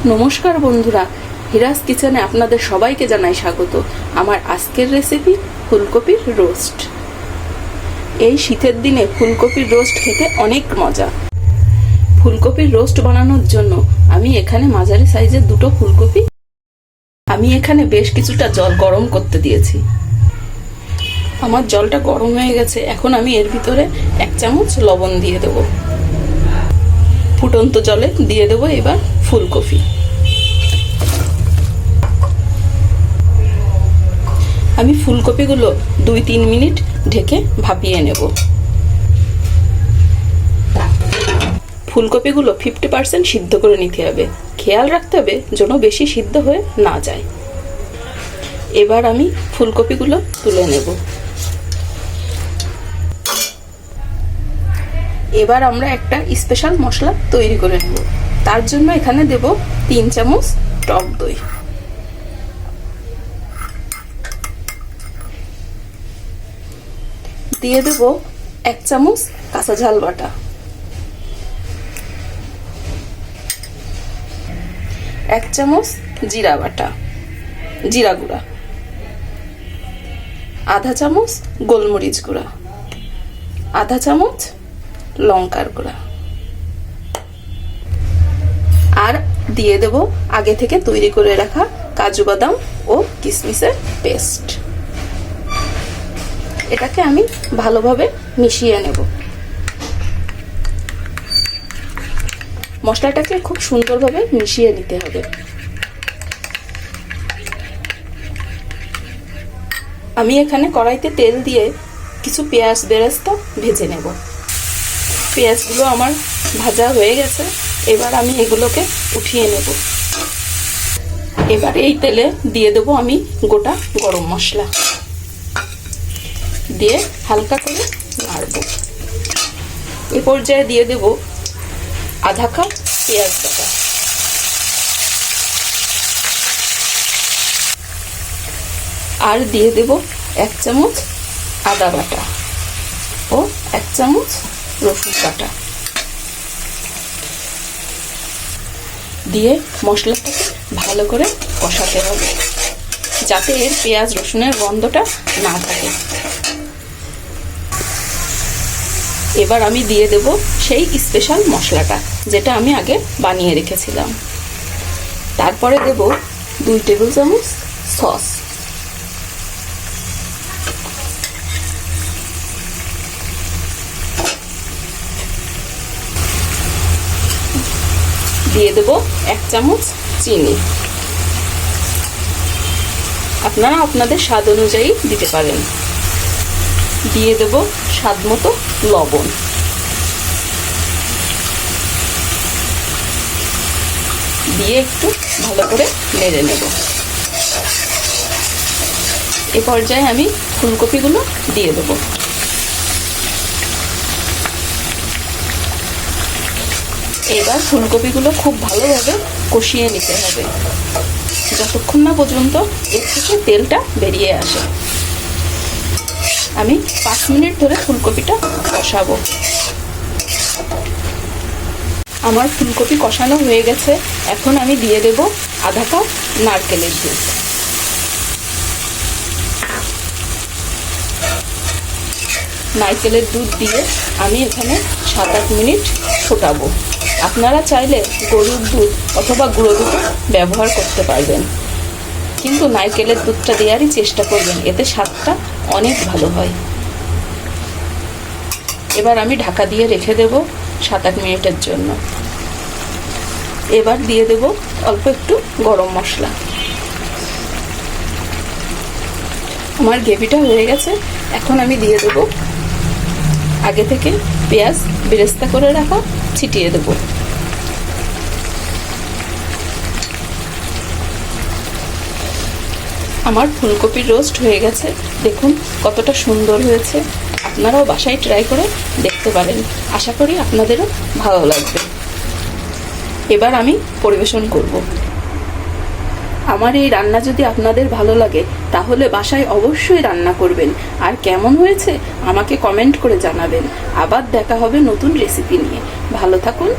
নমস্কার বন্ধুরা, হিরাস কিচেনে আপনাদের সবাইকে জানাই স্বাগত। আমার আজকের রেসিপি ফুলকপির রোস্ট। এই শীতের দিনে ফুলকপির রোস্ট খেতে অনেক মজা। ফুলকপির রোস্ট বানানোর জন্য আমি এখানে মাঝারি সাইজের দুটো ফুলকপি, আমি এখানে বেশ কিছুটা জল গরম করতে দিয়েছি। আমার জলটা গরম হয়ে গেছে। এখন আমি এর ভিতরে 1 চামচ লবণ দিয়ে দেবো। ফুটন্ত জলে দিয়ে দেবো এবার ফুলকপি। আমি ফুলকপিগুলো 2-3 মিনিট ঢেকে ভাপিয়ে নেব। ফুলকপিগুলো 50% সিদ্ধ করে নিতে হবে। খেয়াল রাখতে হবে যেন বেশি সিদ্ধ হয়ে না যায়। এবার আমি ফুলকপিগুলো তুলে নেব। এবার আমরা একটা স্পেশাল মশলা তৈরি করে নেব। তার জন্য এখানে দেব 3 চামচ টক দই, দিয়ে দেব 1 চামচ কাঁচা ঝাল বাটা, 1 চামচ জিরা বাটা, জিরা গুঁড়া, আধা চামচ গোলমরিচ গুঁড়া, আধা চামচ লঙ্কার গুঁড়া, আর দিয়ে দেব আগে থেকে তৈরি করে রাখা কাজু বাদাম ও কিশমিশের পেস্ট। এটাকে আমি ভালোভাবে মিশিয়ে নেব। মশলাটাকে খুব সুন্দরভাবে মিশিয়ে নিতে হবে। আমি এখানে কড়াইতে তেল দিয়ে কিছু পেঁয়াজ বেরেস্তা ভেজে নেব। পেঁয়াজগুলো আমার ভাজা হয়ে গেছে। এবার আমি এগুলোকে উঠিয়ে নেব। এবার এই তেলে দিয়ে দেবো আমি গোটা গরম মশলা, দিয়ে হালকা করে নাড়ব। এই পর্যায়ে দিয়ে দেব আধা কাপ পেঁয়াজ বাটা, আর দিয়ে দেব 1 চামচ আদা বাটা ও 1 চামচ রসুন বাটা, দিয়ে মশলাটাকে ভালো করে কষাতে হবে যাতে এর পেঁয়াজ রসুনের গন্ধটা না থাকে। এবার আমি দিয়ে দেব সেই স্পেশাল মশলাটা যেটা আমি আগে বানিয়ে রেখেছিলাম। তারপরে দেব 2 টেবিল চামচ সস, দিয়ে দেব 1 চামচ চিনি। আপনারা আপনাদের স্বাদ অনুযায়ী দিতে পারেন। দিয়ে দেব স্বাদ মতো লবণ। দিয়ে একটু ভালো করে নেড়ে নেব। এ পর্যায়ে আমি ফুলকপিগুলো দিয়ে দেব। এবার ফুলকপিগুলো খুব ভালোভাবে কষিয়ে নিতে হবে যতক্ষণ না পর্যন্ত এর থেকে তেলটা বেরিয়ে আসে। আমি 5 মিনিট ধরে ফুলকপিটা কষাবো। আমার ফুলকপি কষানো হয়ে গেছে। এখন আমি দিয়ে দেব আধা কাপ নারকেলের দুধ। নারকেলের দুধ দিয়ে আমি এখানে 7-8 মিনিট ফোটাবো। আপনারা চাইলে গরুর দুধ অথবা গুঁড়ো দুধ ব্যবহার করতে পারবেন, কিন্তু নারকেলের দুধটা দেওয়ারই চেষ্টা করবেন, এতে স্বাদটা অনেক ভালো হয়। এবার আমি ঢাকা দিয়ে রেখে দেব 7-8 মিনিটের জন্য। এবার দিয়ে দেব অল্প একটু গরম মশলা। আমার গ্রেভিটা হয়ে গেছে। এখন আমি দিয়ে দেব আগে থেকে পেঁয়াজ বেরেস্তা করে রাখা, ছিটিয়ে দেব। আমার ফুলকপির রোস্ট হয়ে গেছে। দেখুন কতটা সুন্দর হয়েছে। আপনারাও বাসায় ট্রাই করে দেখতে পারেন। আশা করি আপনাদেরও ভালো লাগবে। এবার আমি পরিবেশন করব। আমার এই রান্না যদি আপনাদের ভালো লাগে তাহলে বাসায় অবশ্যই রান্না করবেন, আর কেমন হয়েছে আমাকে কমেন্ট করে জানাবেন। আবার দেখা হবে নতুন রেসিপি নিয়ে। ভালো থাকুন।